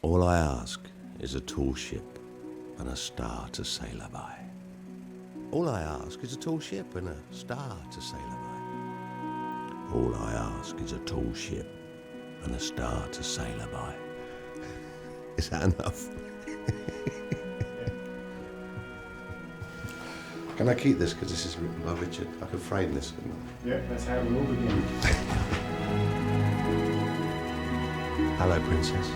All I ask is a tall ship and a star to sail her by. All I ask is a tall ship and a star to sail her by. All I ask is a tall ship and a star to sail her by. Is that enough? Can I keep this? Because this is written by Richard. I can frame this. Yeah, that's how we all begin. Hello, Princess.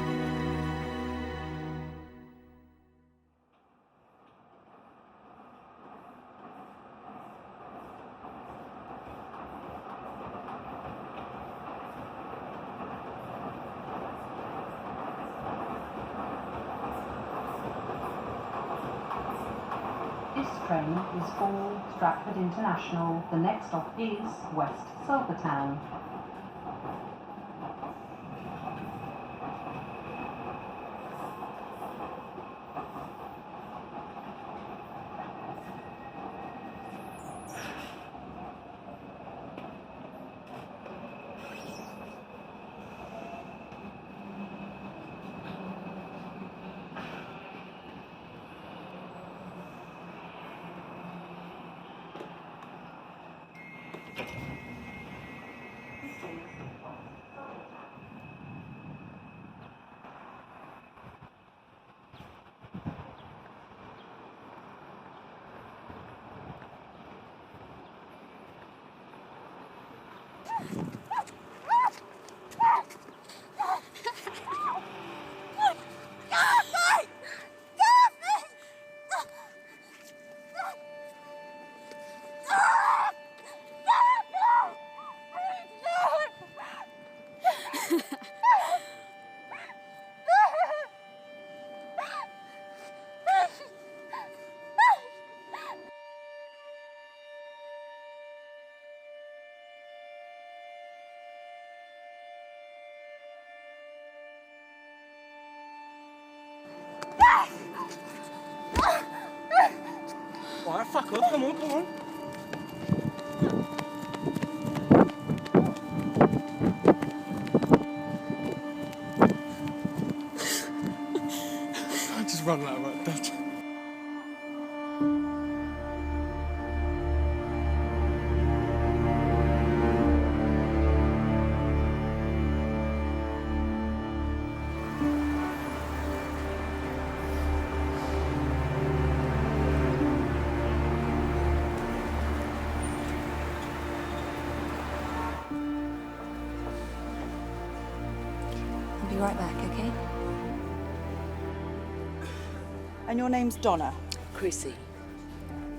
This train is for Stratford International. The next stop is West Silvertown. Alright, fuck off, come on. I just run like that. I'll be right back, okay? And your name's Donna? Chrissy.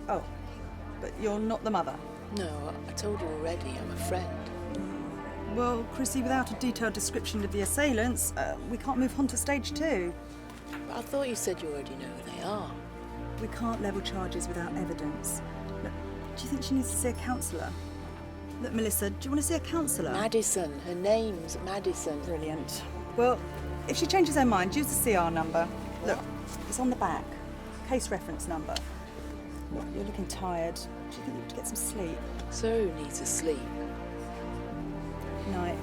Oh, but you're not the mother? No, I told you already, I'm a friend. Well, Chrissy, without a detailed description of the assailants, we can't move on to stage 2. But I thought you said you already know who they are. We can't level charges without evidence. Look, do you think she needs to see a counsellor? Look, Melissa, do you want to see a counsellor? Madison. Her name's Madison. Brilliant. Well, if she changes her mind, use the CR number. Look, it's on the back. Case reference number. Look, you're looking tired. Do you think you ought to get some sleep? So who needs to sleep? Night.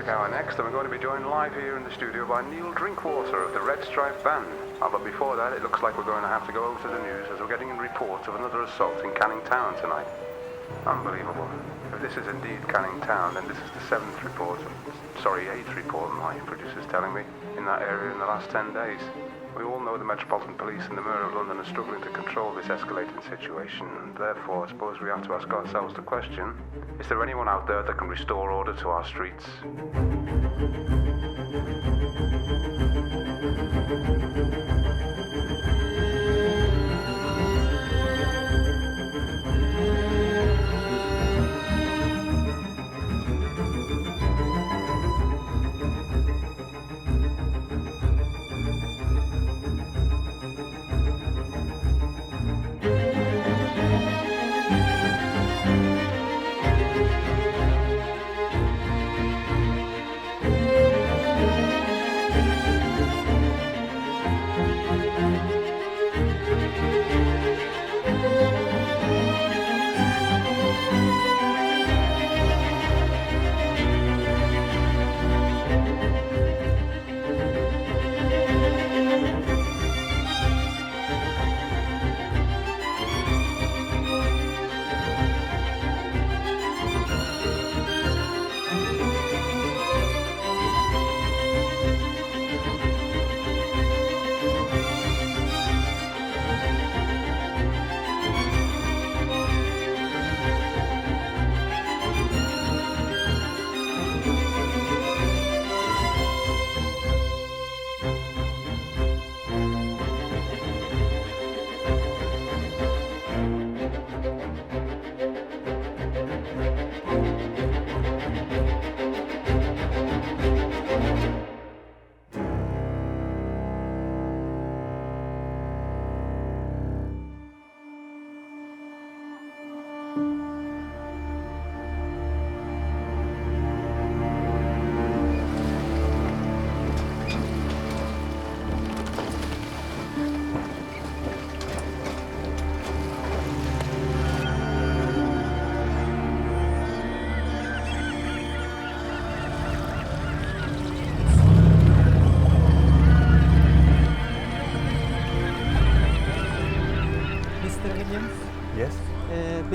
Hour next, and we're going to be joined live here in the studio by Neil Drinkwater of the Red Stripe Band. But before that, it looks like we're going to have to go over to the news as we're getting in reports of another assault in Canning Town tonight. Unbelievable. If this is indeed Canning Town, then this is the 8th report, my producer's telling me, in that area in the last 10 days. We all know the Metropolitan Police and the Mayor of London are struggling to control this escalating situation, and therefore I suppose we have to ask ourselves the question, is there anyone out there that can restore order to our streets?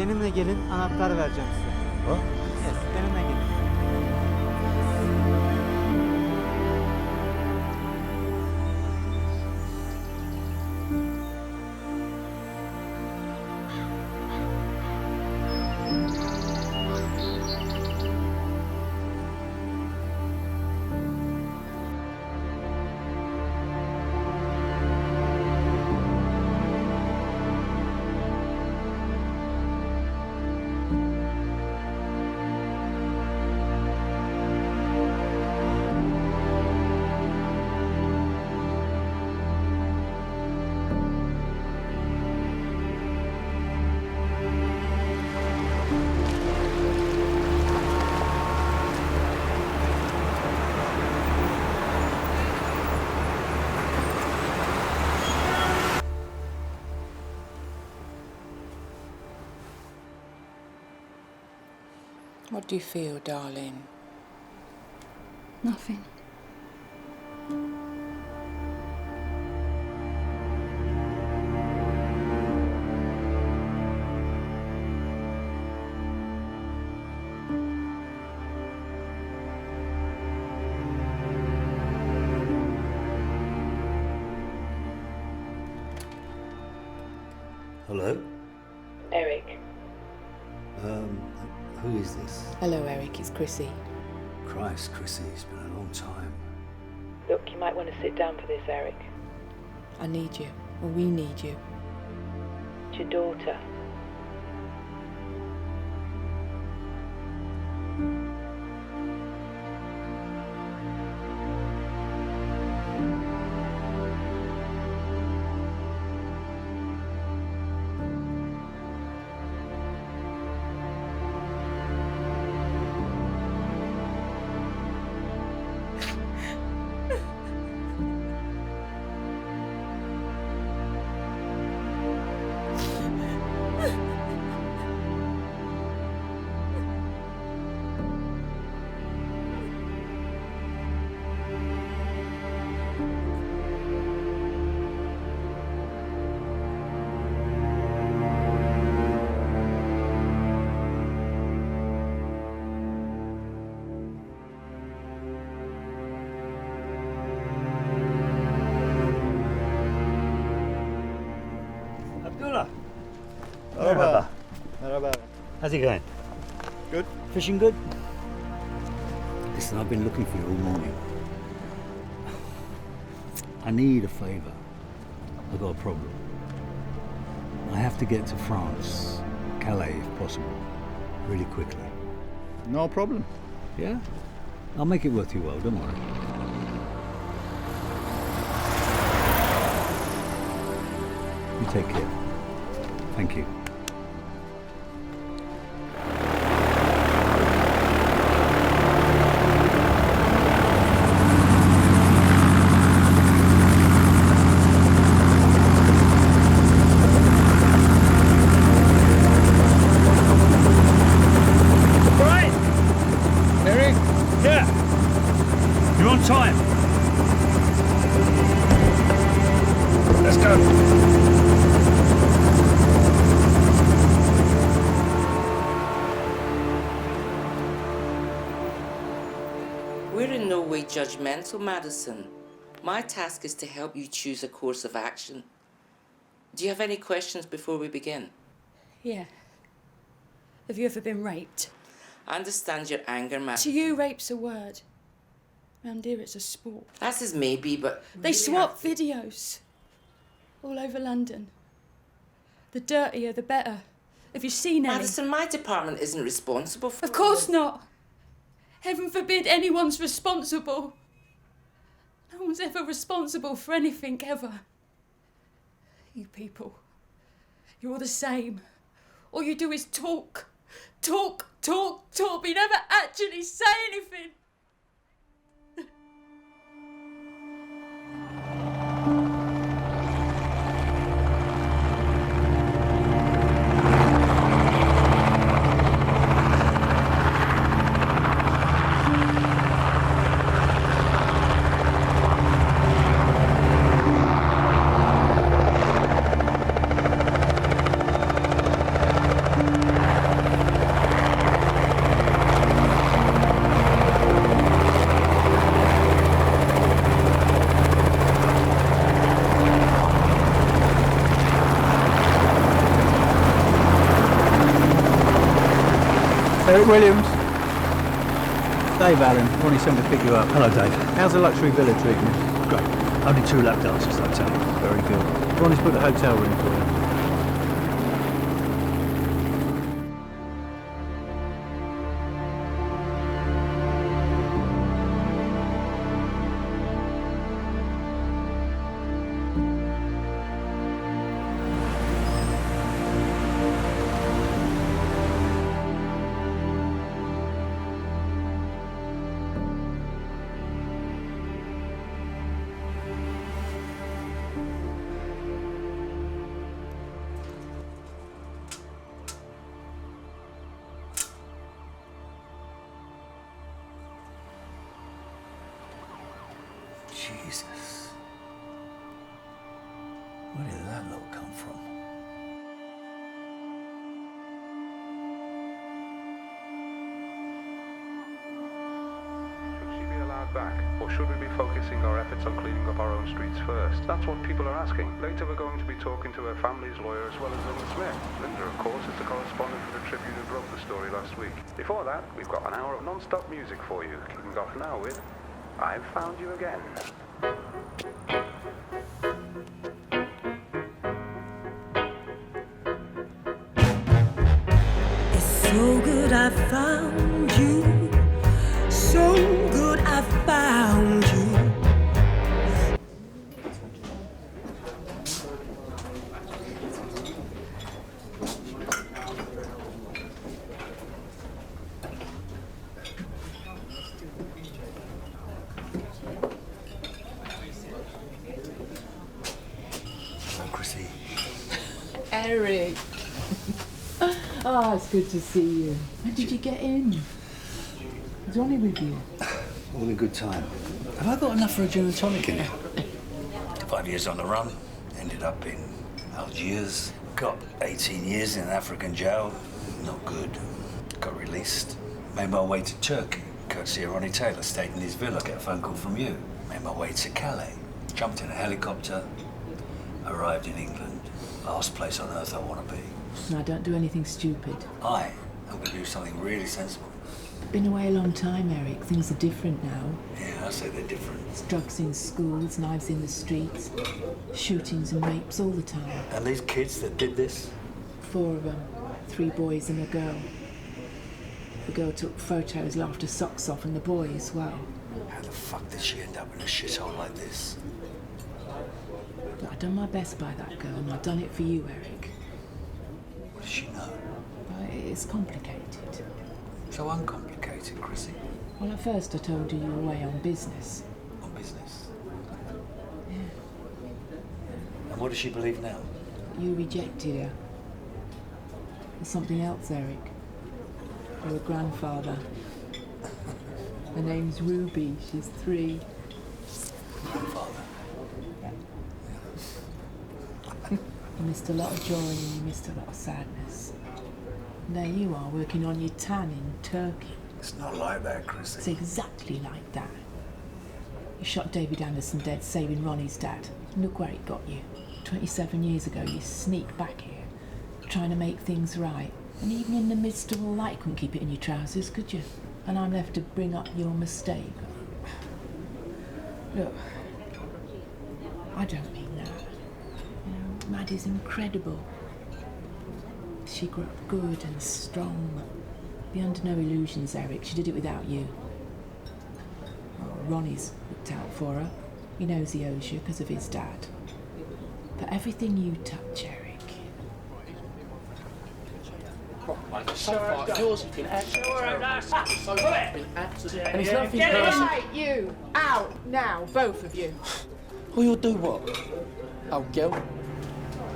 Benimle gelin, anahtar vereceğim size. What? Yes, benimle gelin. What do you feel, darling? Nothing. Hello? Eric. Who is this? Hello, Eric. It's Chrissy. Christ, Chrissy, it's been a long time. Look, you might want to sit down for this, Eric. I need you. Or we need you. It's your daughter. Merhaba. Merhaba. How's it going? Good. Fishing good? Listen, I've been looking for you all morning. I need a favour. I've got a problem. I have to get to France, Calais if possible, really quickly. No problem. Yeah? I'll make it worth your while, don't worry. You take care. Thank you. You're on time. Let's go. We're in no way judgmental, Madison. My task is to help you choose a course of action. Do you have any questions before we begin? Yeah. Have you ever been raped? I understand your anger, Madison. To you, rape's a word. Round here, it's a sport. That's as maybe, but... They swap videos all over London. The dirtier, the better. Have you seen any? Madison, my department isn't responsible for... Of course not. Heaven forbid anyone's responsible. No one's ever responsible for anything, ever. You people, you're all the same. All you do is talk, talk, talk, talk, but you never actually say anything. Williams. Dave Allen, Ronnie sent me to pick you up. Hello, Dave. How's the luxury villa treating you? Great. Only 2 lap dances, I tell you. Very good. Ronnie's put a hotel room for you. Jesus. Where did that lot come from? Should she be allowed back, or should we be focusing our efforts on cleaning up our own streets first? That's what people are asking. Later we're going to be talking to her family's lawyer as well as Linda Smith. Linda, of course, is the correspondent for the Tribune who broke the story last week. Before that, we've got an hour of non-stop music for you, kicking off now with I've Found You Again. So good I found you. So good I found you. Hello, Chrissy. Eric. Oh, it's good to see you. When did you get in? Is Ronnie with you? All in good time. Have I got enough for a gin and tonic in it? 5 years on the run. Ended up in Algiers. Got 18 years in an African jail. Not good. Got released. Made my way to Turkey. Courtesy of Ronnie Taylor, stayed in his villa. Get a phone call from you. Made my way to Calais. Jumped in a helicopter. Arrived in England. Last place on earth I want to be. No, don't do anything stupid. I'm going to do something really sensible. Been away a long time, Eric. Things are different now. Yeah, I say they're different. It's drugs in schools, knives in the streets, shootings and rapes all the time. And these kids that did this? 4 of them. 3 boys and a girl. The girl took photos, laughed her socks off, and the boy as well. How the fuck did she end up in a shithole like this? But I've done my best by that girl, and I've done it for you, Eric. What does she know? Well, it's complicated. So uncomplicated, Chrissy. Well, at first I told you were away on business. On business? Yeah. And what does she believe now? You rejected her. There's something else, Eric. You're a grandfather. Her name's Ruby. She's 3. Grandfather? Yeah. You missed a lot of joy and you missed a lot of sadness. And there you are, working on your tan in Turkey. It's not like that, Chrissy. It's exactly like that. You shot David Anderson dead, saving Ronnie's dad. Look where it got you. 27 years ago, you sneak back here, trying to make things right. And even in the midst of all that, you couldn't keep it in your trousers, could you? And I'm left to bring up your mistake. Look, I don't mean that. You know, Maddie's incredible. She grew up good and strong. Be under no illusions, Eric. She did it without you. Well, Ronnie's looked out for her. He knows he owes you because of his dad. But everything you touch, Eric. So far, yours has been absolutely. And it's nothing Get personal. right, you! Out now, both of you. Well, you'll do what? Oh, girl.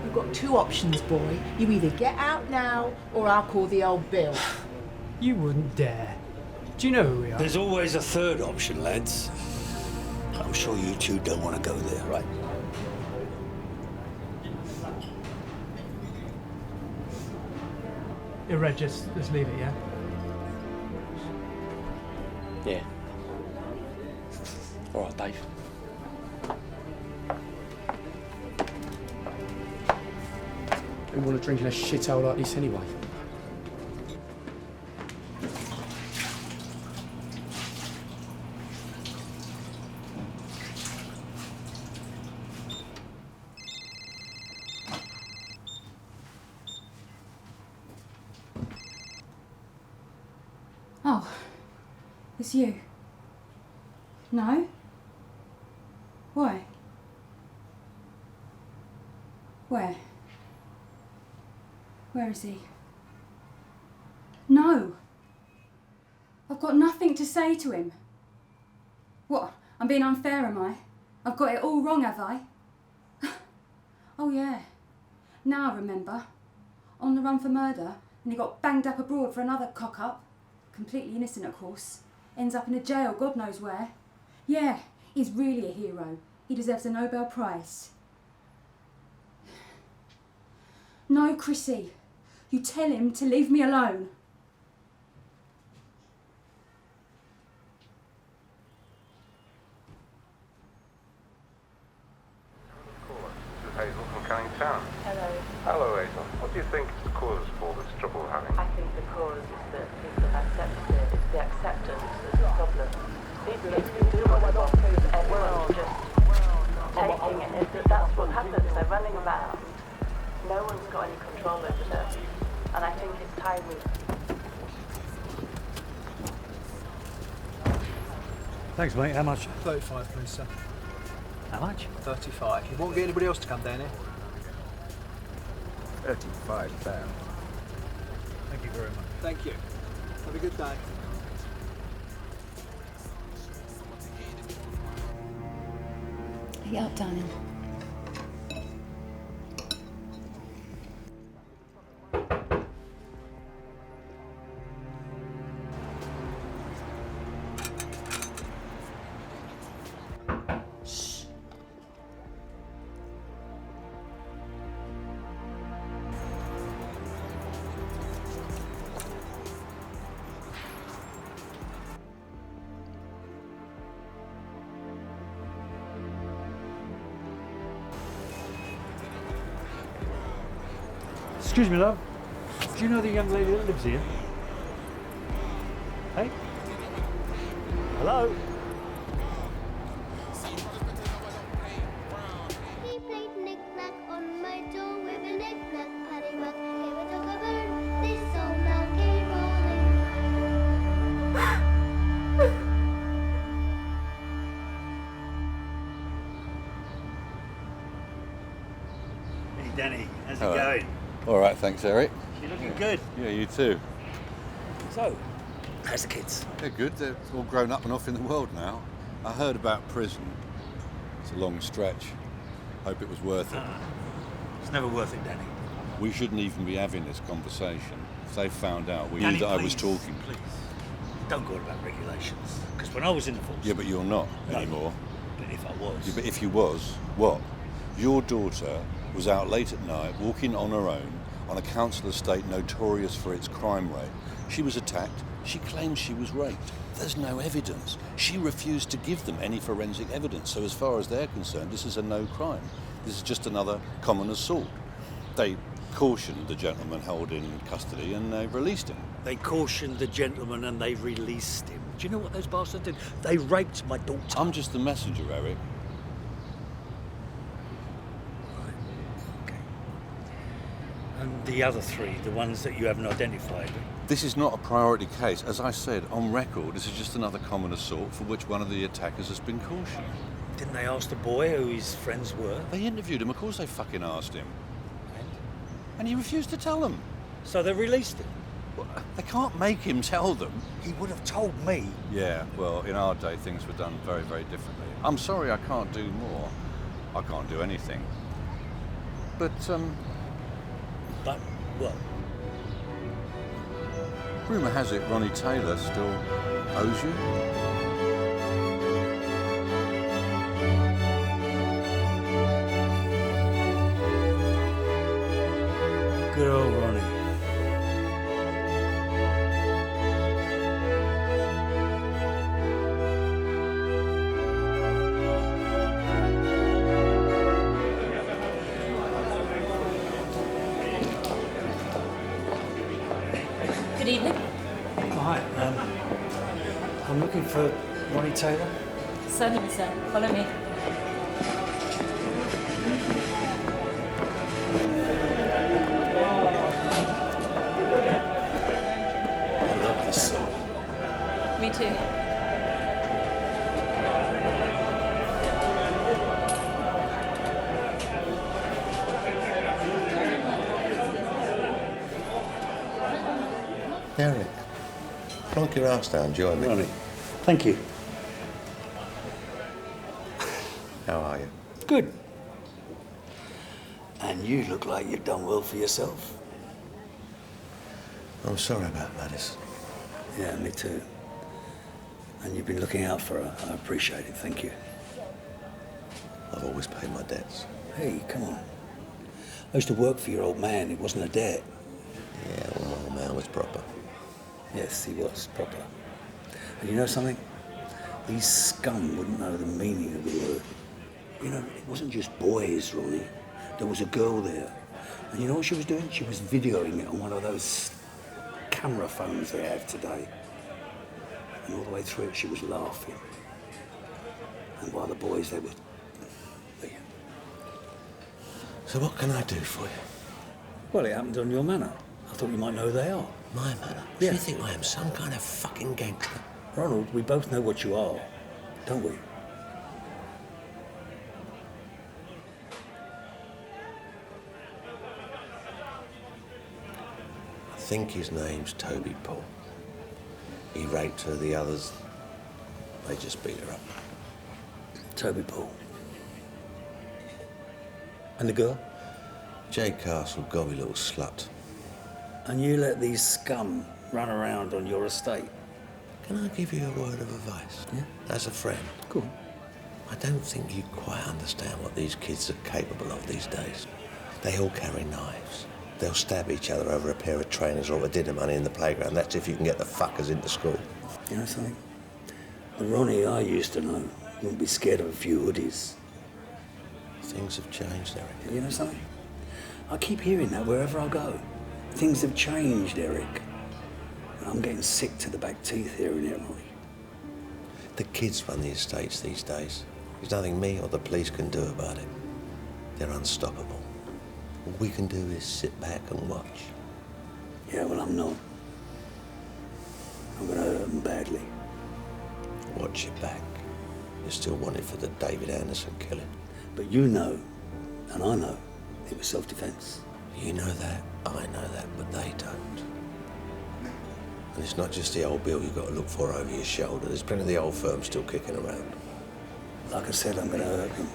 You've got 2 options, boy. You either get out now, or I'll call the old Bill. You wouldn't dare. Do you know who we are? There's always a third option, lads. I'm sure you two don't want to go there, right? Yeah, Red, just leave it, yeah? Yeah. All right, Dave. Who want to drink in a shithole like this anyway? It's you. No? Why? Where? Where is he? No! I've got nothing to say to him. What? I'm being unfair, am I? I've got it all wrong, have I? Oh yeah. Now I remember. On the run for murder, and he got banged up abroad for another cock-up. Completely innocent, of course. Ends up in a jail, God knows where. Yeah, he's really a hero. He deserves a Nobel Prize. No, Chrissy. You tell him to leave me alone. This is Hazel from Canning Town. Hello. Hello, Hazel. What do you think is the cause for this trouble we're having? I think the cause is that people have accepted it. It's the acceptance that's the problem. People can do what they want because everyone's just taking it. That's what happens. They're running about. No one's got any control over them. And I think it's time we... Thanks, mate. How much? 35, please, sir. How much? 35. You won't get anybody else to come down here? 35 pounds. Thank you very much. Thank you. Have a good day. Get up, darling. Excuse me, love. Do you know the young lady that lives here? Hey? Hello? He played knick-knack on my door with a knick-knack, paddywhack, gave a dog a bone. This song now came rolling. Hey, Danny. How's it Hello. going? All right, thanks, Eric. You're looking good. Yeah, you too. So, how's the kids? They're good. They're all grown up and off in the world now. I heard about prison. It's a long stretch. Hope it was worth it. It's never worth it, Danny. We shouldn't even be having this conversation. If they found out we Danny, knew that I was please, talking. Please, don't go on about regulations. Because when I was in the force... Yeah, but you're not No, anymore. But if I was... Yeah, but if you was, what? Your daughter was out late at night, walking on her own, on a council estate notorious for its crime rate. She was attacked. She claims she was raped. There's no evidence. She refused to give them any forensic evidence. So as far as they're concerned, this is a no crime. This is just another common assault. They cautioned the gentleman held in custody and they released him. They cautioned the gentleman and they released him. Do you know what those bastards did? They raped my daughter. I'm just the messenger, Eric. And the other three, the ones that you haven't identified. This is not a priority case. As I said, on record, this is just another common assault for which one of the attackers has been cautioned. Didn't they ask the boy who his friends were? They interviewed him. Of course they fucking asked him. And he refused to tell them. So they released him? Well, they can't make him tell them. He would have told me. Yeah, well, in our day, things were done very, very differently. I'm sorry I can't do more. I can't do anything. But, But what? rumour has it Ronnie Taylor still owes you. Good old Ronnie. Good evening. Hi, I'm looking for Ronnie Taylor. Certainly, sir. Follow me. I love this song. Me too. Eric, plonk your ass down, join me. Ronnie, thank you. How are you? Good. And you look like you've done well for yourself. I'm sorry about Madison. Yeah, me too. And you've been looking out for her. I appreciate it, thank you. I've always paid my debts. Hey, come on. I used to work for your old man. It wasn't a debt. Yeah, well, my old man was proper. Yes, he was proper. And you know something? These scum wouldn't know the meaning of the word. You know, it wasn't just boys, Ronnie. There was a girl there. And you know what she was doing? She was videoing it on one of those camera phones they have today. And all the way through it, she was laughing. And while the boys, they were... So what can I do for you? Well, it happened on your manor. I thought you might know who they are. My manor? Yeah. Do you think I am some kind of fucking gangster? Ronald, we both know what you are, don't we? I think his name's Toby Paul. He raped her, the others, they just beat her up. Toby Paul. And the girl? Jade Castle, gobby little slut. And you let these scum run around on your estate? Can I give you a word of advice? Yeah? As a friend? Cool. I don't think you quite understand what these kids are capable of these days. They all carry knives. They'll stab each other over a pair of trainers or a dinner money in the playground. That's if you can get the fuckers into school. You know something? The Ronnie I used to know wouldn't be scared of a few hoodies. Things have changed, Eric. You know something? I keep hearing that wherever I go. Things have changed, Eric. And I'm getting sick to the back teeth hearing it, Ronnie. The kids run the estates these days. There's nothing me or the police can do about it. They're unstoppable. All we can do is sit back and watch. Yeah, well, I'm not. I'm gonna hurt them badly. Watch your back. You're still wanted for the David Anderson killing. But you know, and I know, it was self-defense. You know that, I know that, but they don't. And it's not just the old bill you've got to look for over your shoulder. There's plenty of the old firm still kicking around. Like I said, I'm gonna hurt them.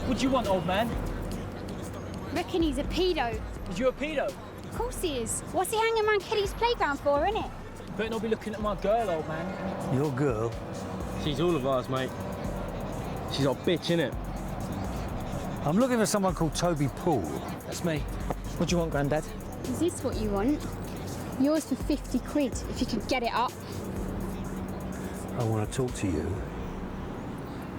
What do you want, old man? Reckon he's a pedo. Is you a pedo? Of course he is. What's he hanging around Kitty's playground for, innit? Better not be looking at my girl, old man. Your girl? She's all of ours, mate. She's our bitch, innit? I'm looking for someone called Toby Paul. That's me. What do you want, Grandad? Is this what you want? Yours for 50 quid, if you could get it up. I want to talk to you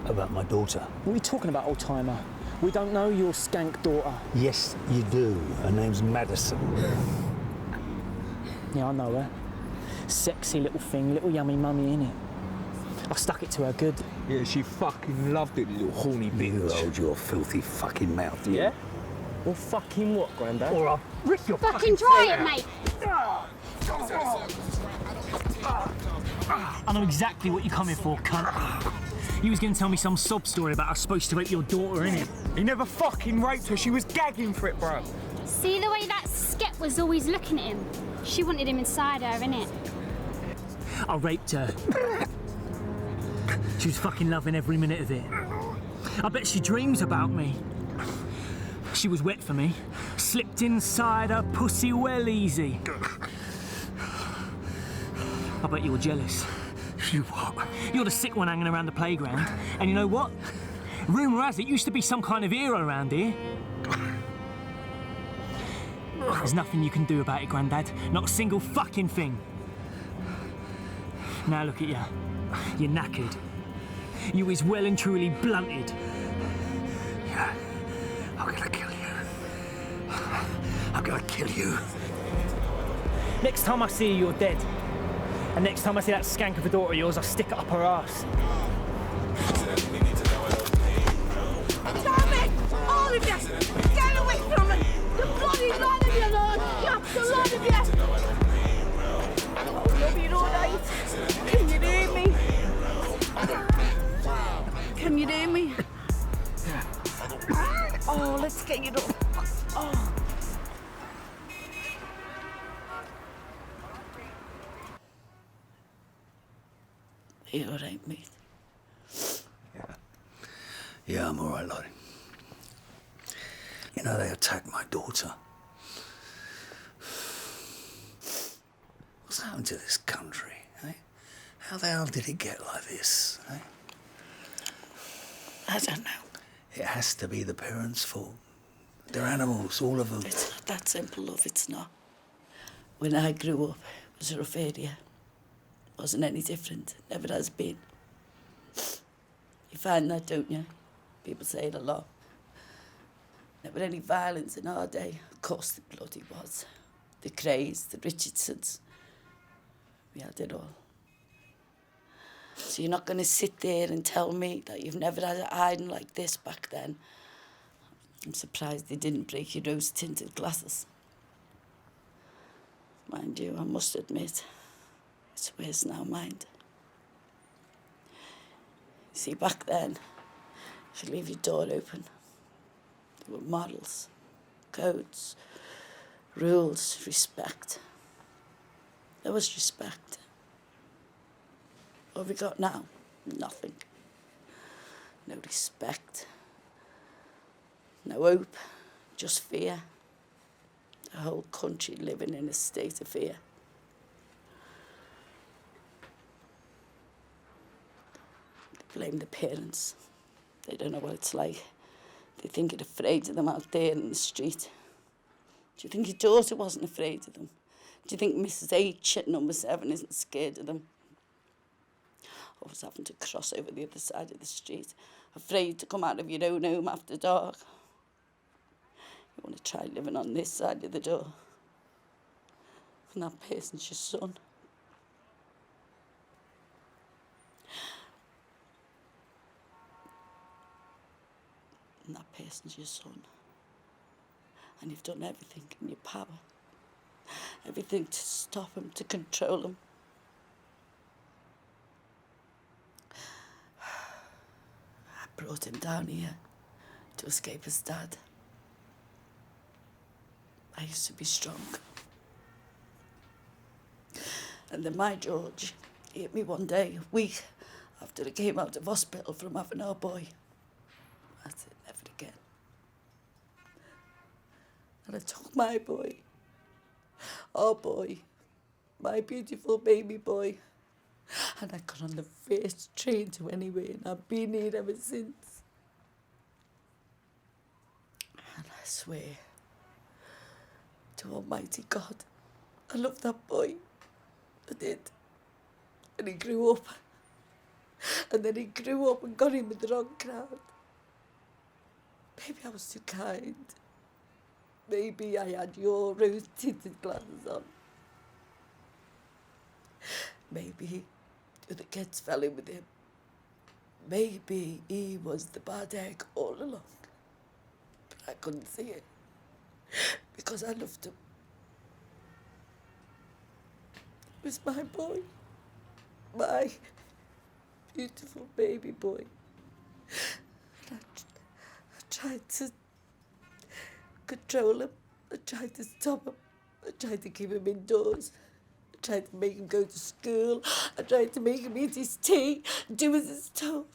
about my daughter. What are you talking about, old-timer? We don't know your skank daughter. Yes, you do. Her name's Madison. Yeah, I know her. Sexy little thing, little yummy mummy, innit? I stuck it to her good. Yeah, she fucking loved it, little horny bitch. You hold your filthy fucking mouth, you. Yeah? Well, fucking what, Grandad? Or I'll rip your Fucking try it, mate! I know exactly what you're coming for, cunt. You was going to tell me some sob story about I was supposed to rape your daughter, innit? He never fucking raped her. She was gagging for it, bro. See the way that sket was always looking at him? She wanted him inside her, innit? I raped her. She was fucking loving every minute of it. I bet she dreams about me. She was wet for me. Slipped inside her pussy well easy. I bet you were jealous. You what? You're the sick one hanging around the playground. And you know what? Rumour has it used to be some kind of hero around here. There's nothing you can do about it, Grandad. Not a single fucking thing. Now look at you. You're knackered. You is well and truly blunted. Yeah, I'm gonna kill you. I'm gonna kill you. Next time I see you, you're dead. And next time I see that skank of a daughter of yours, I'll stick it up her arse. Damn it! All of you! Get away from me! The bloody lot of you, Lord! Yup, the lot of you! Oh, you'll be all right. Can you hear me? Can you hear me? Oh, let's get you up. Oh. Are you all right, mate? Yeah, I'm all right, Lottie. You know, they attacked my daughter. What's happened to this country, eh? How the hell did it get like this, eh? I don't know. It has to be the parents' fault. They're animals, all of them. It's not that simple, love, it's not. When I grew up, it was a rough area. Wasn't any different, never has been. You find that, don't you? People say it a lot. Never any violence in our day. Of course there bloody was. The Crays, the Richardsons. We had it all. So you're not going to sit there and tell me that you've never had it hiding like this back then. I'm surprised they didn't break your rose-tinted glasses. Mind you, I must admit, it's worse now, mind. You see, back then, if you leave your door open, there were models, codes, rules, respect. There was respect. What have we got now? Nothing. No respect. No hope. Just fear. The whole country living in a state of fear. They blame the parents. They don't know what it's like. They think you're afraid of them out there in the street. Do you think your daughter wasn't afraid of them? Do you think Mrs. H at number 7 isn't scared of them? Always having to cross over the other side of the street, afraid to come out of your own home after dark. You want to try living on this side of the door. And that person's your son. And that person's your son. And you've done everything in your power. Everything to stop him, to control him. I brought him down here to escape his dad. I used to be strong. And then my George hit me one day, a week after I came out of hospital from having our boy. That's it, never again. And I took my boy, our boy, my beautiful baby boy, and I got on the first train to anywhere, and I've been here ever since. And I swear to Almighty God, I love that boy. I did. And he grew up. And then he grew up and got in with the wrong crowd. Maybe I was too kind. Maybe I had your rose-tinted glasses on. Maybe the other kids fell in with him. Maybe he was the bad egg all along. But I couldn't see it. Because I loved him. He was my boy. My beautiful baby boy. And I tried to control him. I tried to stop him. I tried to keep him indoors. I tried to make him go to school. I tried to make him eat his tea, do as he's told.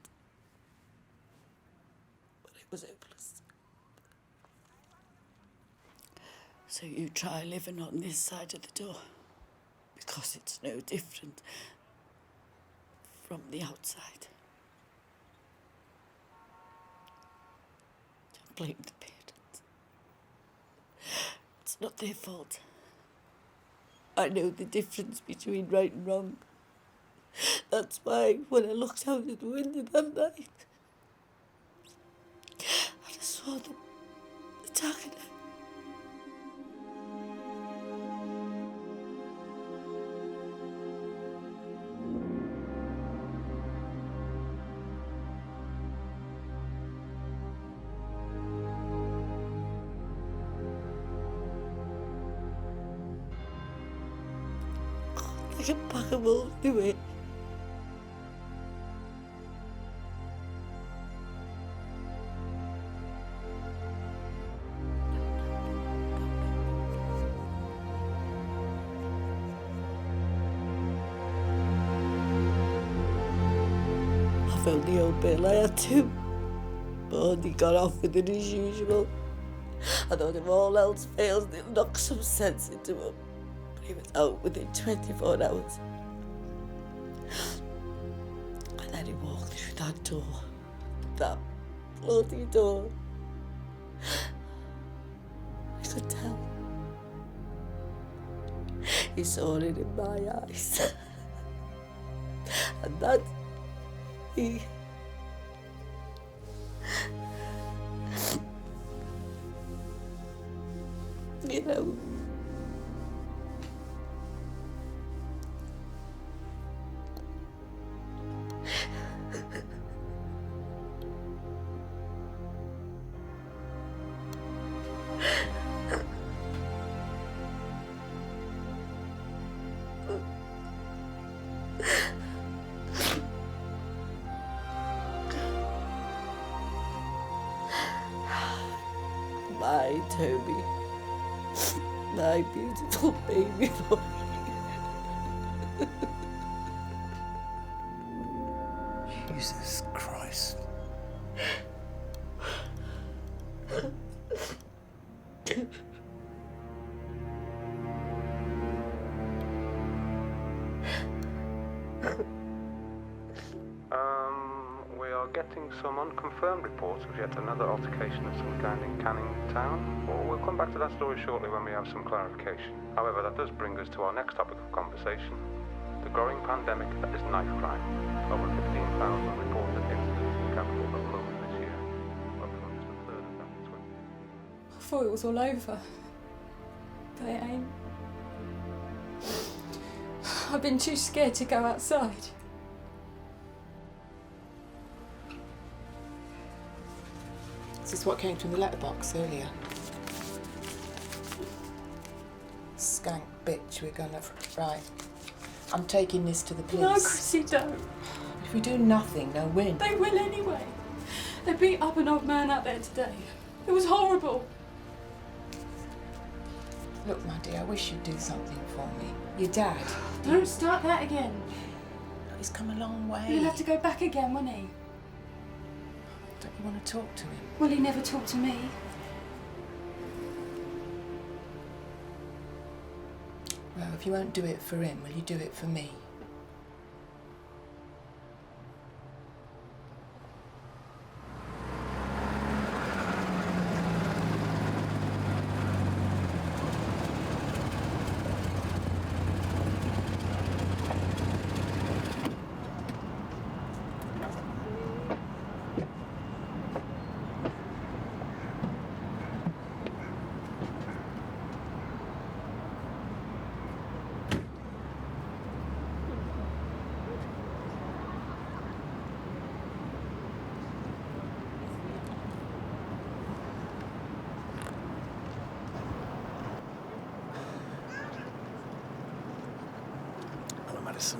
But it was hopeless. So you try living on this side of the door, because it's no different from the outside. Don't blame the parents. It's not their fault. I know the difference between right and wrong. That's why when I looked out of the window that night, I just saw them attacking her. Like a pack of wolves do it. I found the old bill I had to, but he got off with it as usual. I thought if all else fails, they'll knock some sense into him. But he was out within 24 hours. And then he walked through that door. That bloody door. I could tell. He saw it in my eyes. And that he... You know... My Toby, my beautiful baby boy. Jesus Christ. We are getting some unconfirmed reports of yet another altercation of some kind in Canning Town. Well, we'll come back to that story shortly when we have some clarification. However, that does bring us to our next topic of conversation, the growing pandemic that is knife crime. Over 15,000 reported incidents in the capital alone this year. Up from just a third of that in 20. I thought it was all over, but it ain't. I've been too scared to go outside. This is what came from the letterbox earlier. Skank bitch, we're gonna... Right. I'm taking this to the police. No, Chrissy, don't. If we do nothing, they'll win. They will anyway. They beat up an old man out there today. It was horrible. Look, my dear, I wish you'd do something for me. Your dad. Don't start that again. He's come a long way. He'll have to go back again, won't he? Don't you want to talk to him? Well, he never talked to me. Well, if you won't do it for him, will you do it for me? Madison.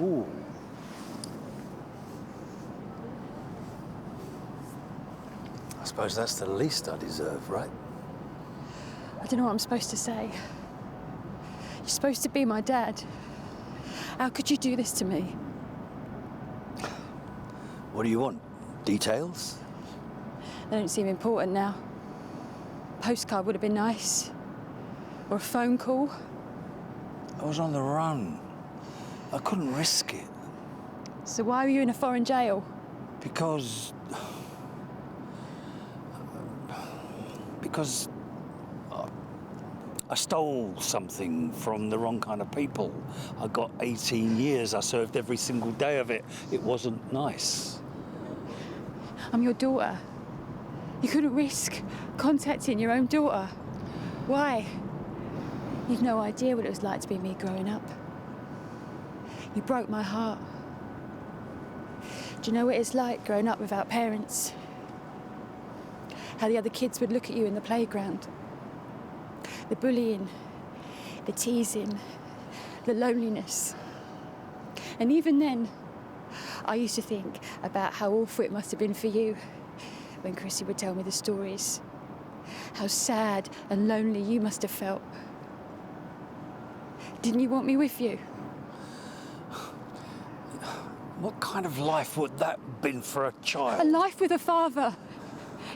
Ooh. I suppose that's the least I deserve, right? I don't know what I'm supposed to say. You're supposed to be my dad. How could you do this to me? What do you want? Details? They don't seem important now. Postcard would have been nice. Or a phone call. I was on the run. I couldn't risk it. So why were you in a foreign jail? Because I stole something from the wrong kind of people. I got 18 years. I served every single day of it. It wasn't nice. I'm your daughter. You couldn't risk contacting your own daughter. Why? You've no idea what it was like to be me growing up. You broke my heart. Do you know what it's like growing up without parents? How the other kids would look at you in the playground. The bullying, the teasing, the loneliness. And even then, I used to think about how awful it must have been for you when Chrissy would tell me the stories. How sad and lonely you must have felt. Didn't you want me with you? What kind of life would that have been for a child? A life with a father.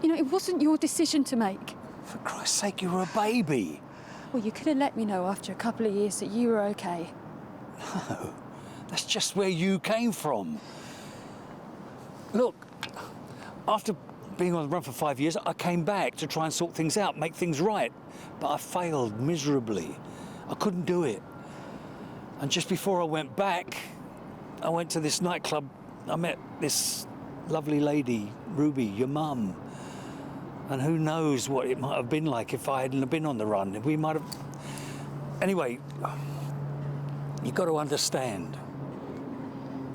You know, it wasn't your decision to make. For Christ's sake, you were a baby. Well, you could have let me know after a couple of years that you were okay. No, that's just where you came from. Look, after being on the run for 5 years, I came back to try and sort things out, make things right. But I failed miserably. I couldn't do it. And just before I went back, I went to this nightclub. I met this lovely lady, Ruby, your mum. And who knows what it might have been like if I hadn't been on the run. We might have... Anyway, you've got to understand.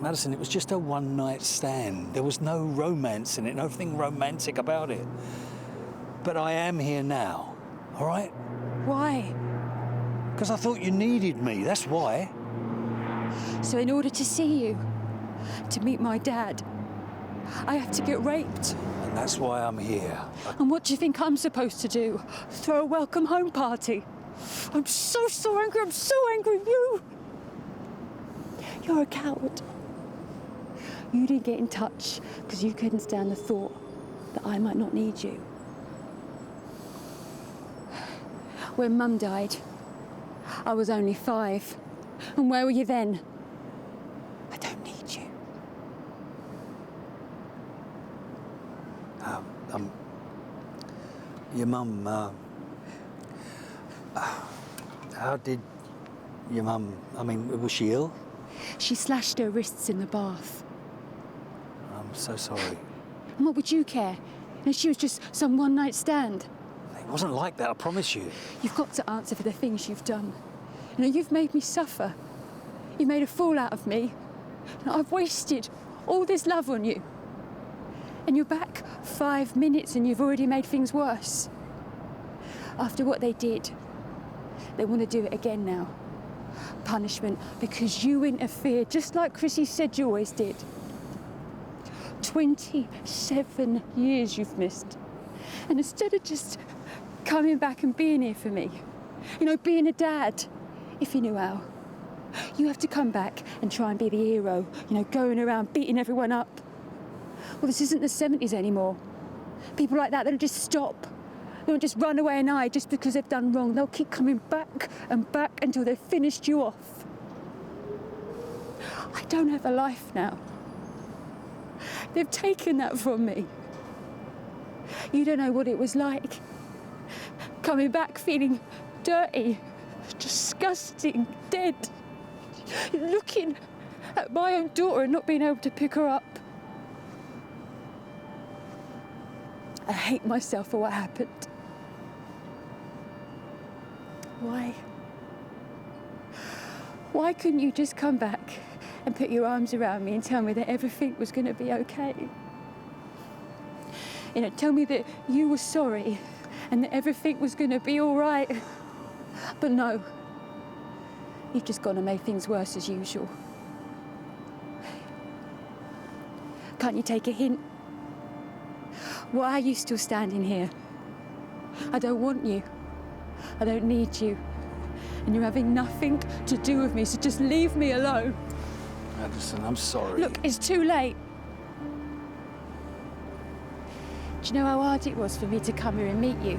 Madison, it was just a one-night stand. There was no romance in it, nothing romantic about it. But I am here now, all right? Why? Because I thought you needed me, that's why. So in order to see you, to meet my dad, I have to get raped. And that's why I'm here. And what do you think I'm supposed to do? Throw a welcome home party? I'm so angry, I'm so angry with you. You're a coward. You didn't get in touch because you couldn't stand the thought that I might not need you. When Mum died, I was only 5. And where were you then? I don't need you. Your mum, how did your mum, I mean, was she ill? She slashed her wrists in the bath. I'm so sorry. And what would you care? And she was just some one-night stand. It wasn't like that, I promise you. You've got to answer for the things you've done. You know, you've made me suffer. You made a fool out of me. And I've wasted all this love on you. And you're back 5 minutes and you've already made things worse. After what they did, they want to do it again now. Punishment because you interfered, just like Chrissy said you always did. 27 years you've missed. And instead of just coming back and being here for me, you know, being a dad, if you knew how, you have to come back and try and be the hero, you know, going around beating everyone up. Well, this isn't the 70s anymore. People like that, they don't just stop. They don't just run away and hide just because they've done wrong. They'll keep coming back and back until they've finished you off. I don't have a life now. They've taken that from me. You don't know what it was like. Coming back feeling dirty, disgusting, dead. Looking at my own daughter and not being able to pick her up. I hate myself for what happened. Why? Why couldn't you just come back and put your arms around me and tell me that everything was going to be okay? You know, tell me that you were sorry and that everything was going to be all right. But no, you've just gone and made things worse as usual. Can't you take a hint? Why are you still standing here? I don't want you. I don't need you. And you're having nothing to do with me, so just leave me alone. Madison, I'm sorry. Look, it's too late. Do you know how hard it was for me to come here and meet you?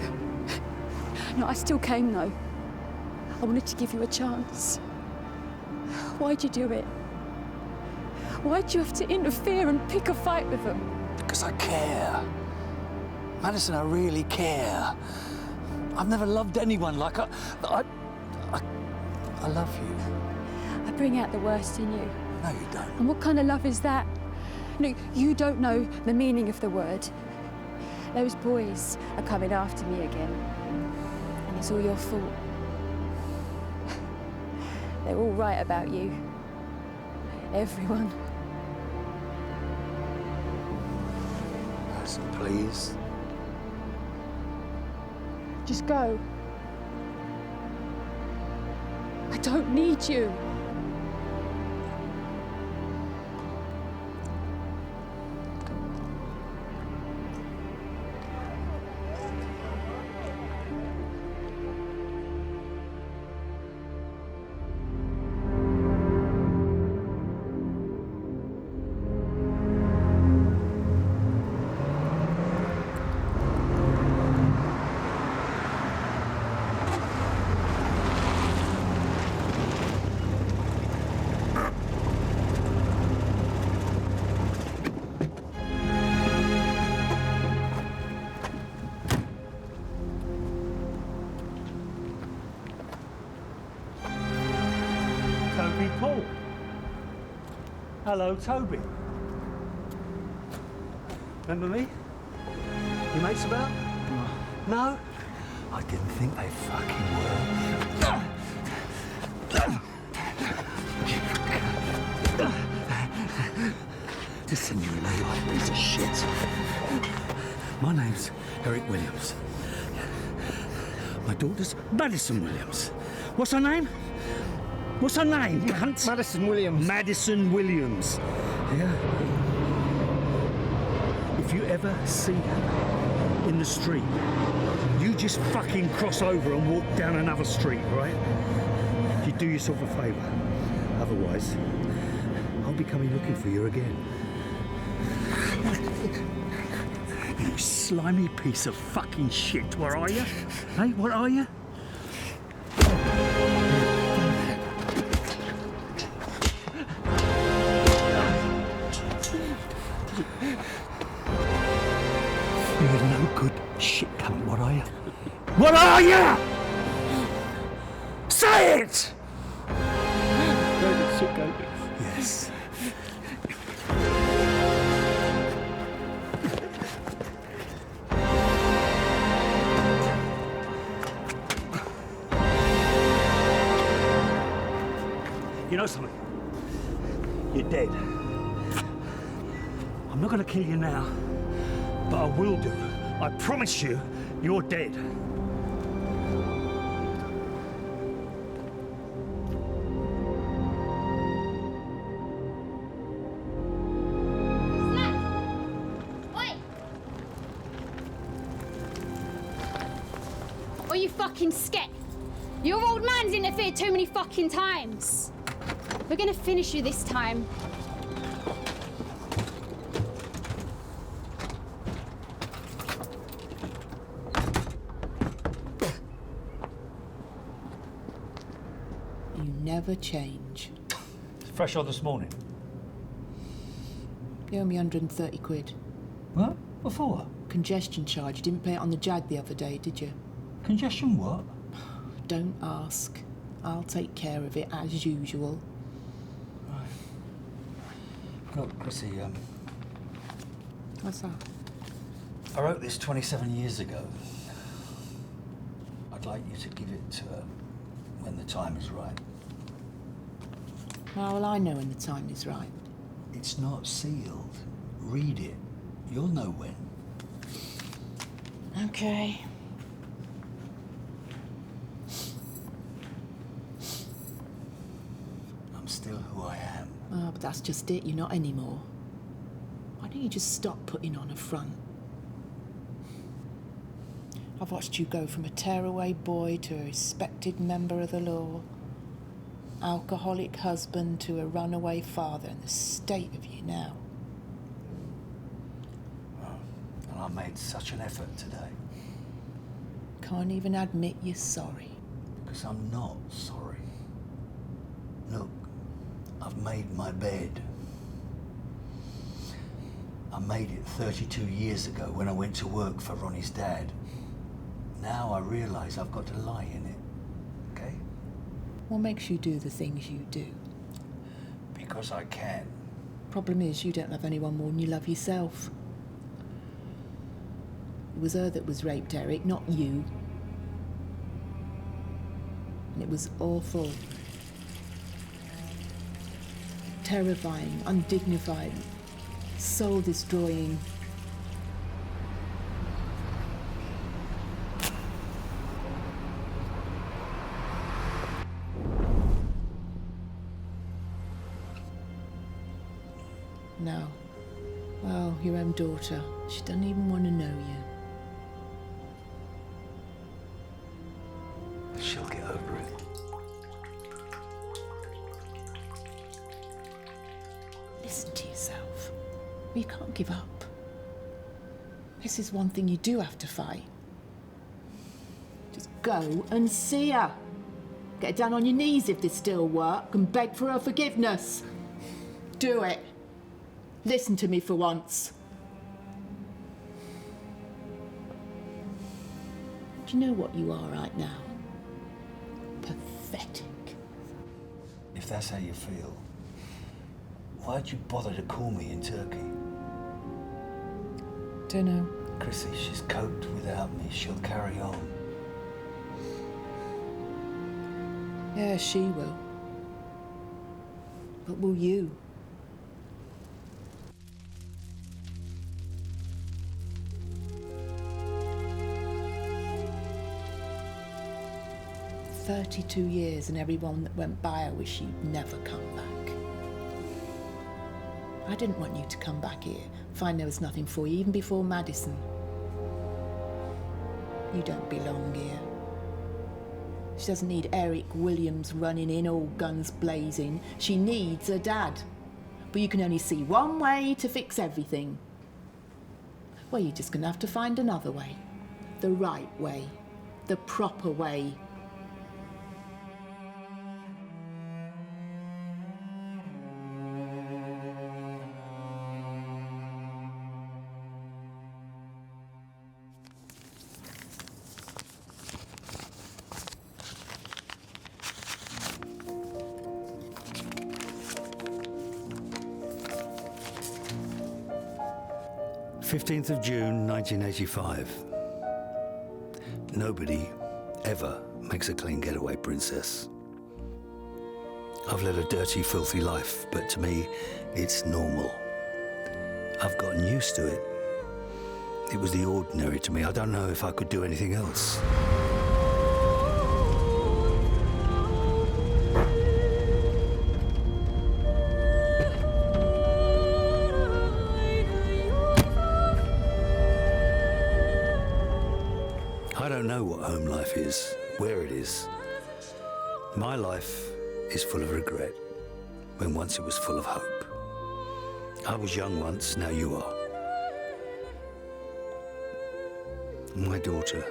No, I still came though. I wanted to give you a chance. Why'd you do it? Why'd you have to interfere and pick a fight with them? Because I care. Madison, I really care. I've never loved anyone like I love you. I bring out the worst in you. No, you don't. And what kind of love is that? No, you don't know the meaning of the word. Those boys are coming after me again. And it's all your fault. They're all right about you. Everyone. Listen, please. Just go. I don't need you. Paul. Hello, Toby. Remember me? You mates about? No? I didn't think they fucking were. Listen, you low-life piece of shit. My name's Eric Williams. My daughter's Madison Williams. What's her name? What's her name, cunt? Madison Williams. Madison Williams. Yeah? If you ever see her in the street, you just fucking cross over and walk down another street, right? You do yourself a favour. Otherwise, I'll be coming looking for you again. You slimy piece of fucking shit. Where are you? Hey, what are you? You're no good shit cunt, what are you? What are you? Say it! Yes. You know something? You're dead. I'm not going to kill you now, but I will do. I promise you, you're dead. Or you fucking sket. Your old man's interfered too many fucking times. We're gonna finish you this time. You never change. Fresh on this morning. You owe me 130 quid. What? What for? Congestion charge. You didn't pay it on the Jag the other day, did you? Congestion what? Don't ask. I'll take care of it as usual. Look, Chrissy, What's that? I wrote this 27 years ago. I'd like you to give it to her when the time is right. How will I know when the time is right? It's not sealed. Read it. You'll know when. Okay. I'm still who I am. Oh, but that's just it. You're not anymore. Why don't you just stop putting on a front? I've watched you go from a tearaway boy to a respected member of the law, alcoholic husband to a runaway father, and the state of you now. And I made such an effort today. Can't even admit you're sorry. Because I'm not sorry. Look, I've made my bed. I made it 32 years ago when I went to work for Ronnie's dad. Now I realise I've got to lie in it, okay? What makes you do the things you do? Because I can. Problem is, you don't love anyone more than you love yourself. It was her that was raped, Eric, not you. And it was awful. Terrifying, undignified, soul-destroying. No. Well, your own daughter. She doesn't even want to know you. She'll get over it. Listen to yourself. You can't give up. This is one thing you do have to fight. Just go and see her. Get down on your knees if there's still work and beg for her forgiveness. Do it. Listen to me for once. Do you know what you are right now? Pathetic. If that's how you feel, why'd you bother to call me in Turkey? Don't know. Chrissy, she's coped without me. She'll carry on. Yeah, she will. But will you? "32 years and everyone that went by I wish you'd never come back. I didn't want you to come back here, find there was nothing for you, even before Madison. You don't belong here. She doesn't need Eric Williams running in, all guns blazing. She needs a dad. But you can only see one way to fix everything. Well, you're just gonna have to find another way. The right way. The proper way. "15th of June, 1985. Nobody ever makes a clean getaway, Princess. I've led a dirty, filthy life, but to me, it's normal. I've gotten used to it. It was the ordinary to me. I don't know if I could do anything else. I don't know what home life is, where it is. My life is full of regret, when once it was full of hope. I was young once, now you are. My daughter.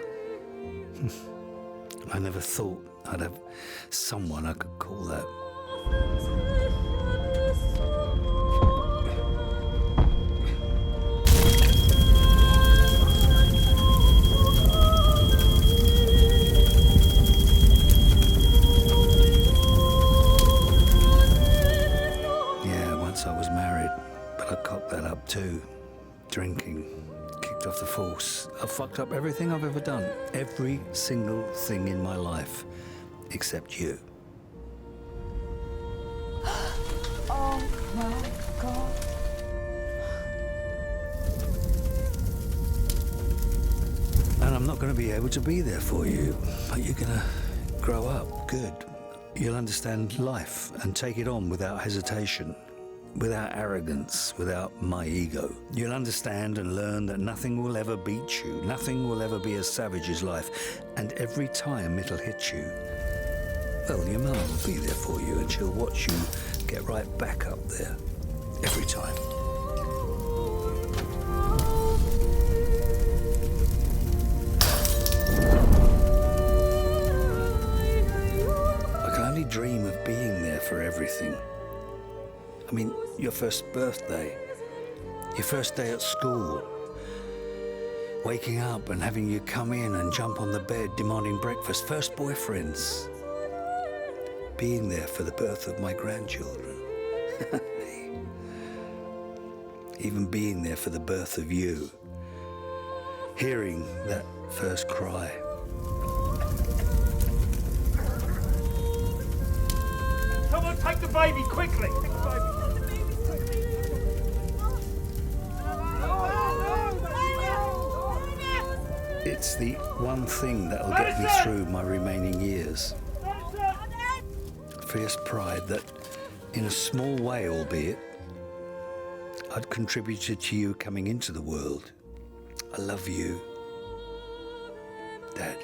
I never thought I'd have someone I could call that. I was married, but I cocked that up too. Drinking, kicked off the force. I fucked up everything I've ever done. Every single thing in my life, except you. Oh my God. And I'm not going to be able to be there for you, but you're going to grow up good. You'll understand life and take it on without hesitation. Without arrogance, without my ego. You'll understand and learn that nothing will ever beat you, nothing will ever be as savage as life, and every time it'll hit you, well, your mum will be there for you and she'll watch you get right back up there, every time. I can only dream of being there for everything. I mean, your first birthday, your first day at school, Waking up and having you come in and jump on the bed demanding breakfast. First boyfriends. Being there for the birth of my grandchildren. Even being there for the birth of you. Hearing that first cry. Someone take the baby, quickly! Take the baby. It's the one thing that'll get me through my remaining years. Fierce pride that, in a small way albeit, I'd contributed to you coming into the world. I love you, Dad.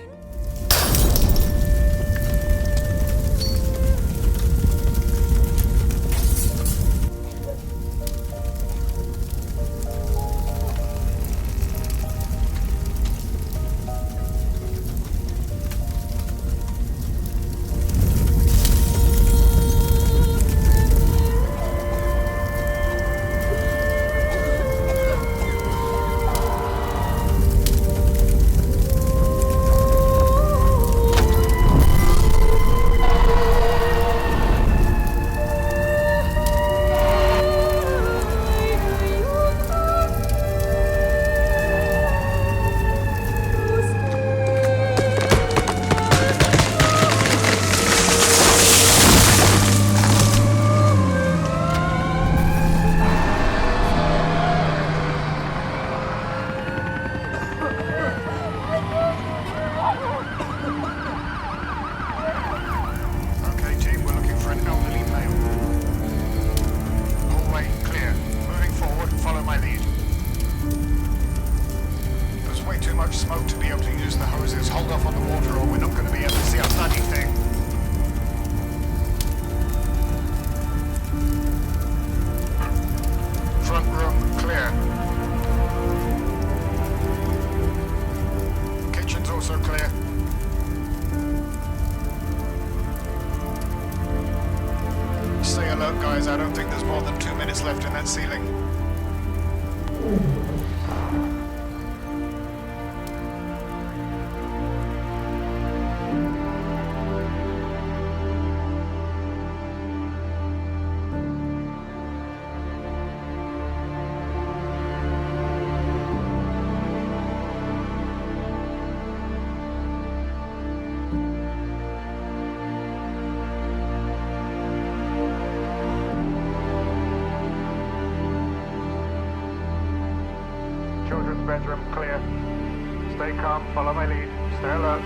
I don't think there's more than 2 minutes left in that ceiling. Children's bedroom clear. Stay calm, follow my lead. Stay alert.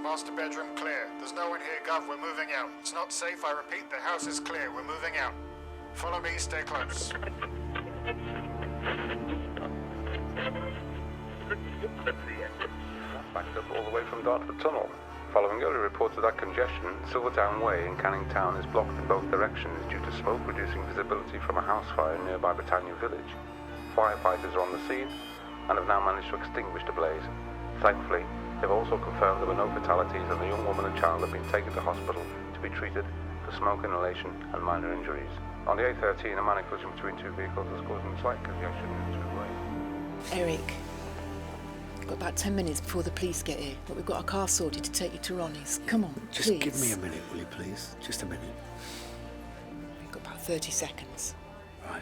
Master bedroom clear. There's no one here, Gov. We're moving out. It's not safe. I repeat, the house is clear. We're moving out. Follow me. Stay close. Backed up all the way from Dartford Tunnel. Following early reports of that congestion, Silvertown Way in Canning Town is blocked in both directions due to smoke reducing visibility from a house fire in nearby Britannia Village. Firefighters are on the scene and have now managed to extinguish the blaze. Thankfully, they've also confirmed there were no fatalities and the young woman and child have been taken to hospital to be treated for smoke inhalation and minor injuries. On the A13, a minor collision between two vehicles has caused a slight congestion in two ways. Eric, we've got about 10 minutes before the police get here, but we've got a car sorted to take you to Ronnie's. Come on, Just please. give me a minute, will you please? Just a minute. We've got about 30 seconds. Right.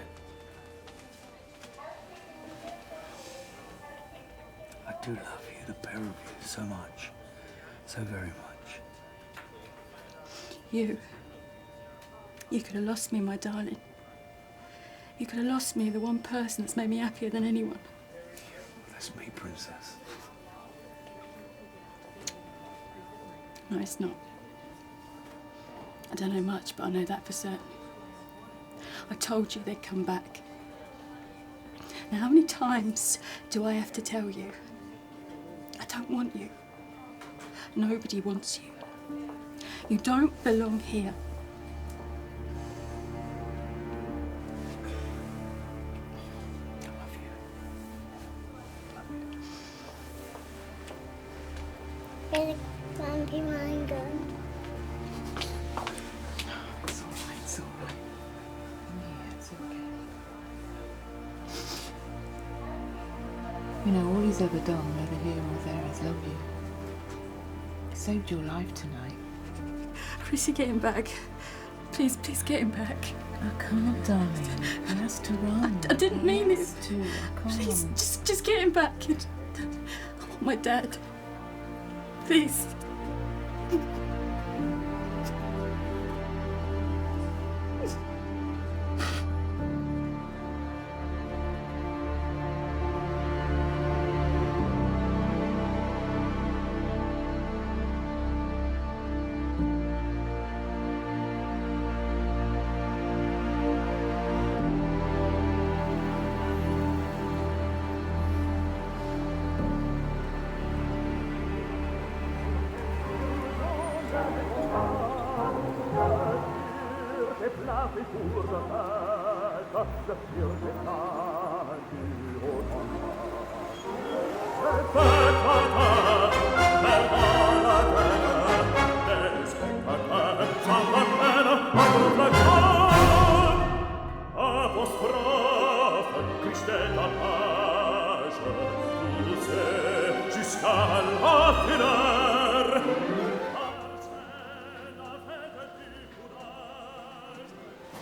I do love you, the pair of you, so much. So very much. You could have lost me, my darling. You could have lost me, the one person that's made me happier than anyone. That's me, Princess. No, it's not. I don't know much, but I know that for certain. I told you they'd come back. Now, how many times do I have to tell you? I don't want you. Nobody wants you. You don't belong here. Get a funky mine gun. It's all right, it's all right. Yeah, it's okay. You know, all he's ever done, whether here or there, is love you. He saved your life tonight. Chrissy, get him back. Please, please get him back. I can't, darling. He has to run. I didn't mean it. To. I can't. Please, just get him back. I want my dad. Please.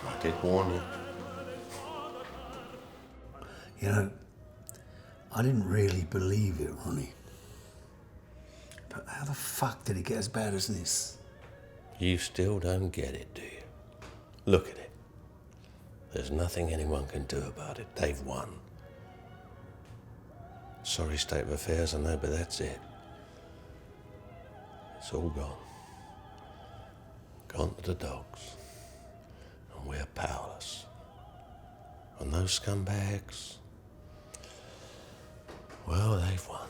I did warn you. You know, I didn't really believe it, Ronnie. But how the fuck did it get as bad as this? You still don't get it, do you? Look at it. There's nothing anyone can do about it. They've won. Sorry state of affairs, I know, but that's it. It's all gone. Gone to the dogs. And we're powerless. And those scumbags, well, they've won.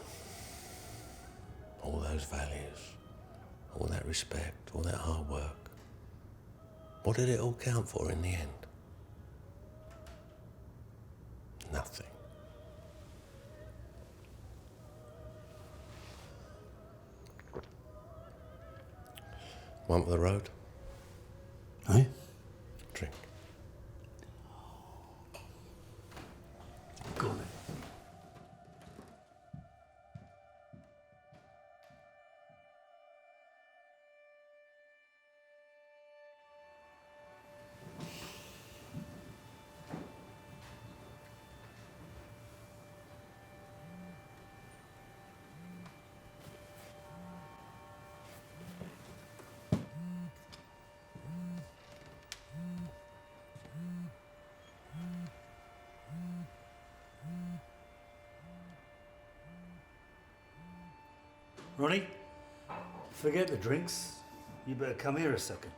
All those values, all that respect, all that hard work. What did it all count for in the end? Nothing. One for the road? Eh? Drink. Go on then. Ronnie, forget the drinks. You better come here a second.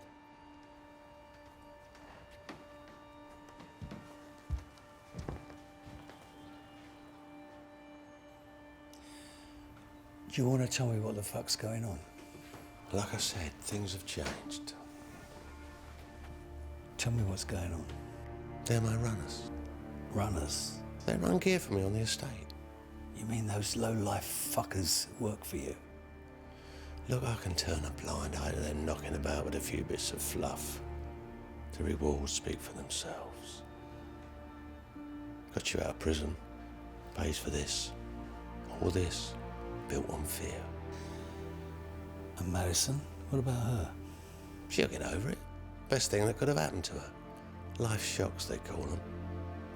Do you want to tell me what the fuck's going on? Like I said, things have changed. Tell me what's going on. They're my runners. Runners? They run gear for me on the estate. You mean those low-life fuckers work for you? Look, I can turn a blind eye to them knocking about with a few bits of fluff. The rewards speak for themselves. Got you out of prison, pays for this. All this, built on fear. And Madison? What about her? She'll get over it. Best thing that could have happened to her. Life shocks, they call them.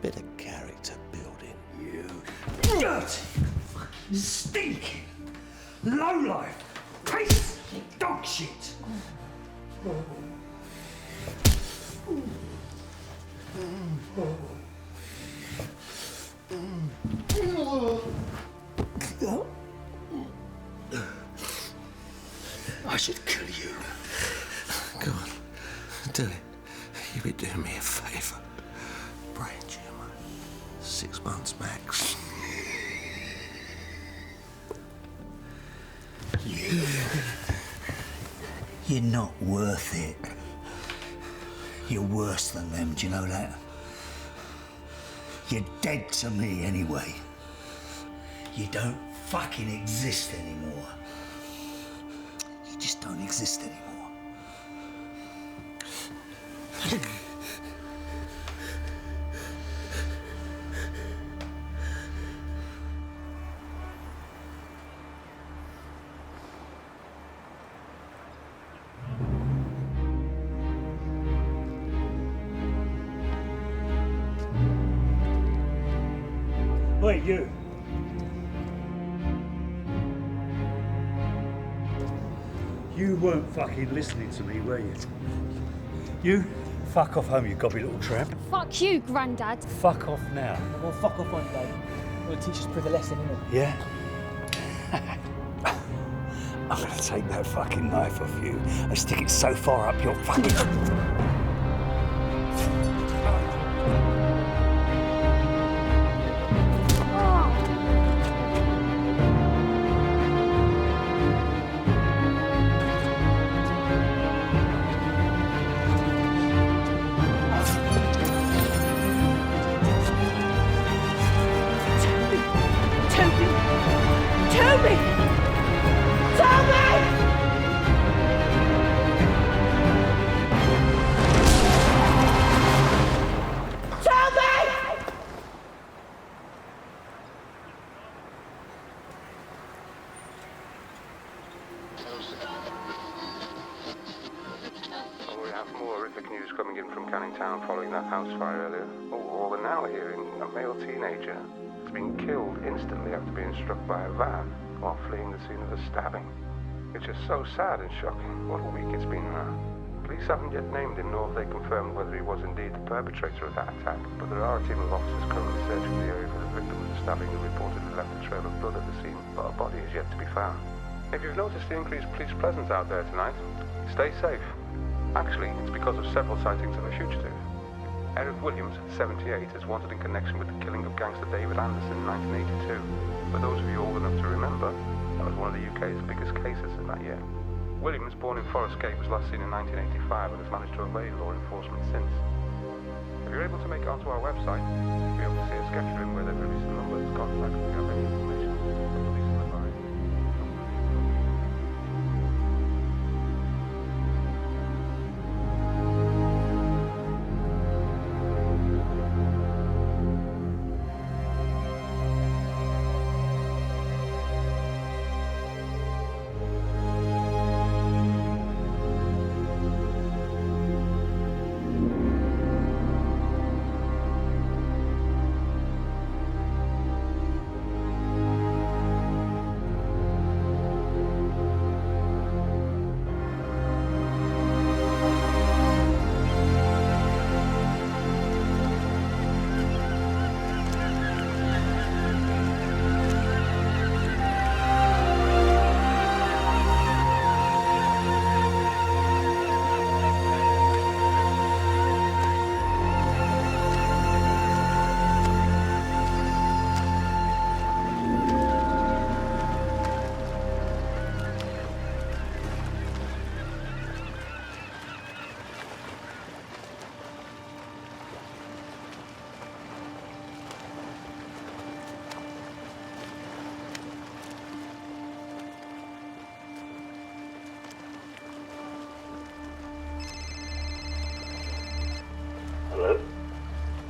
Bit of character building. You dirty, stinking, low-life, piece of dog shit. I should kill you. Go on, do it. You'd be doing me a favour. Brain tumour. 6 months max. You're not worth it. You're worse than them, do you know that? You're dead to me anyway. You don't fucking exist anymore. just don't exist anymore. Wait, you. You weren't fucking listening to me, were you? You? Fuck off home, you gobby little tramp. Fuck you, Grandad. Fuck off now. Well, fuck off one day. We'll teach us Priv a lesson, innit? Yeah? I'm gonna take that fucking knife off you and stick it so far up your fucking... It's just so sad and shocking. What a week it's been now. Police haven't yet named him, nor have they confirmed whether he was indeed the perpetrator of that attack, but there are a team of officers currently searching the area for the victim of the stabbing who reportedly left a trail of blood at the scene, but a body is yet to be found. If you've noticed the increased police presence out there tonight, stay safe. Actually, it's because of several sightings of a fugitive. Eric Williams, 78, is wanted in connection with the killing of gangster David Anderson in 1982. For those of you old enough to remember, that was one of the UK's biggest cases in that year. Williams, born in Forest Gate, was last seen in 1985 and has managed to evade law enforcement since. If you're able to make it onto our website, you'll be able to see a sketch of him where they've released the numbers, contacts, if you have any information. The police will advise.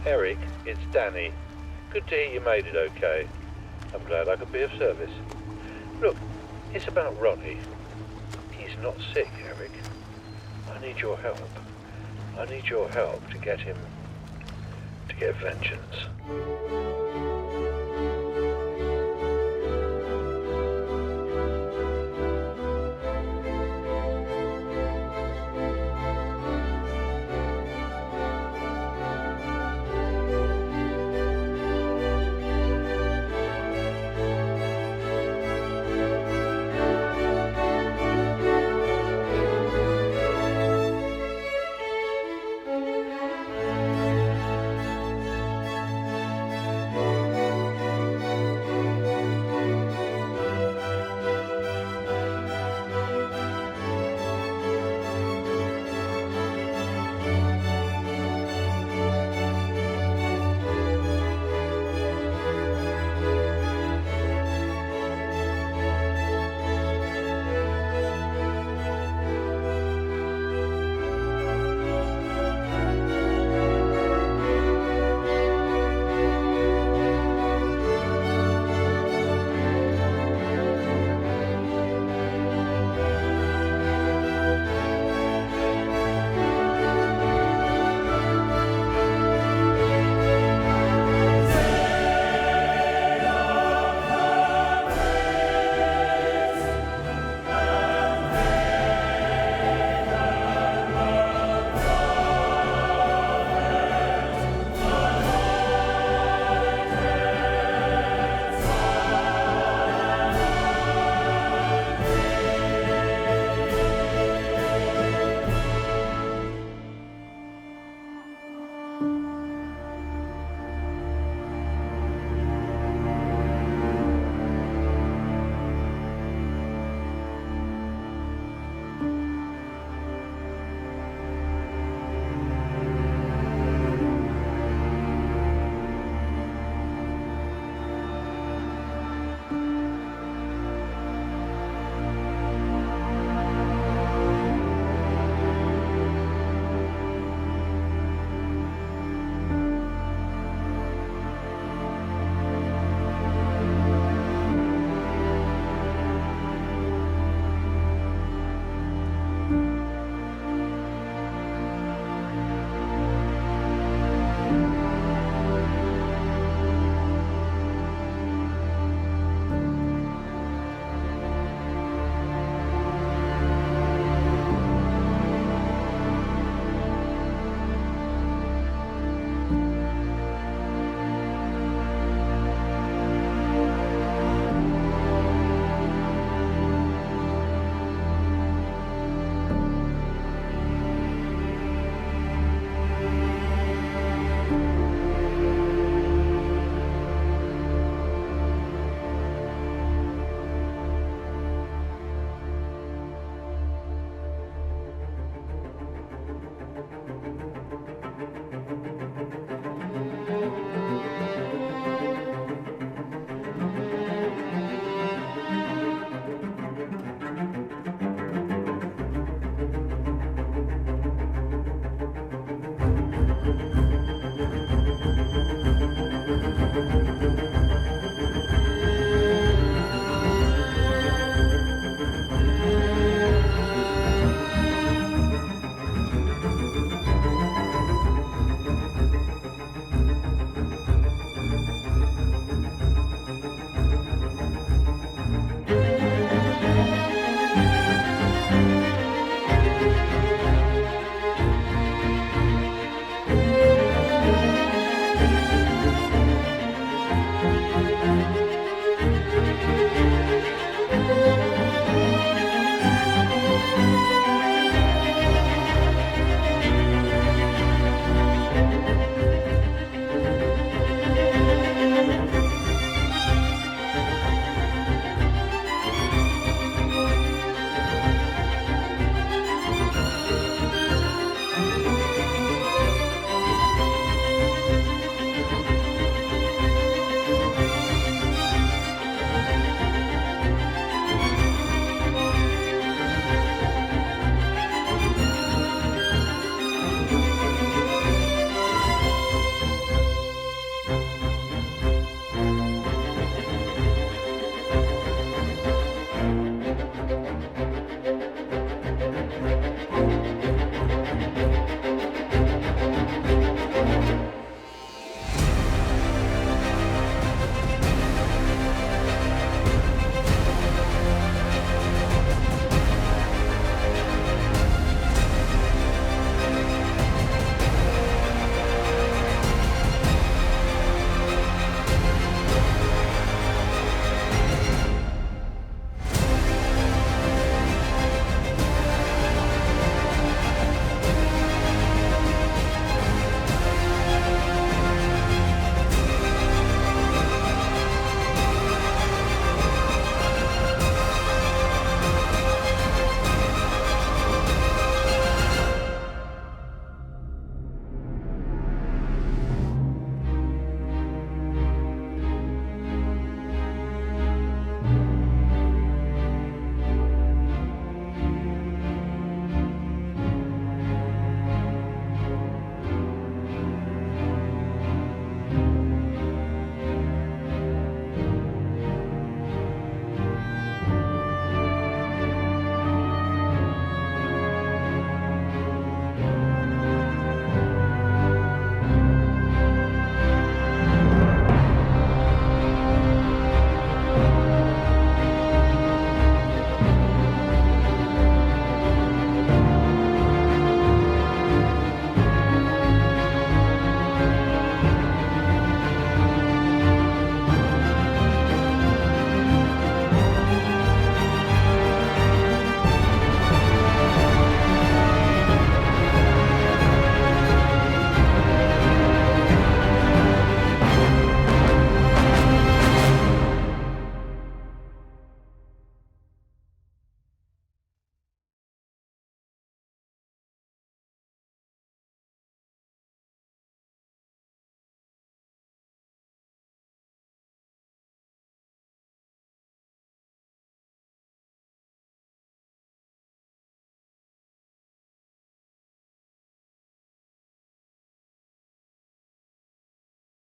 Eric, it's Danny. Good to hear you made it okay. I'm glad I could be of service. Look, it's about Ronnie. He's not sick, Eric. I need your help. I need your help to get him... to get vengeance.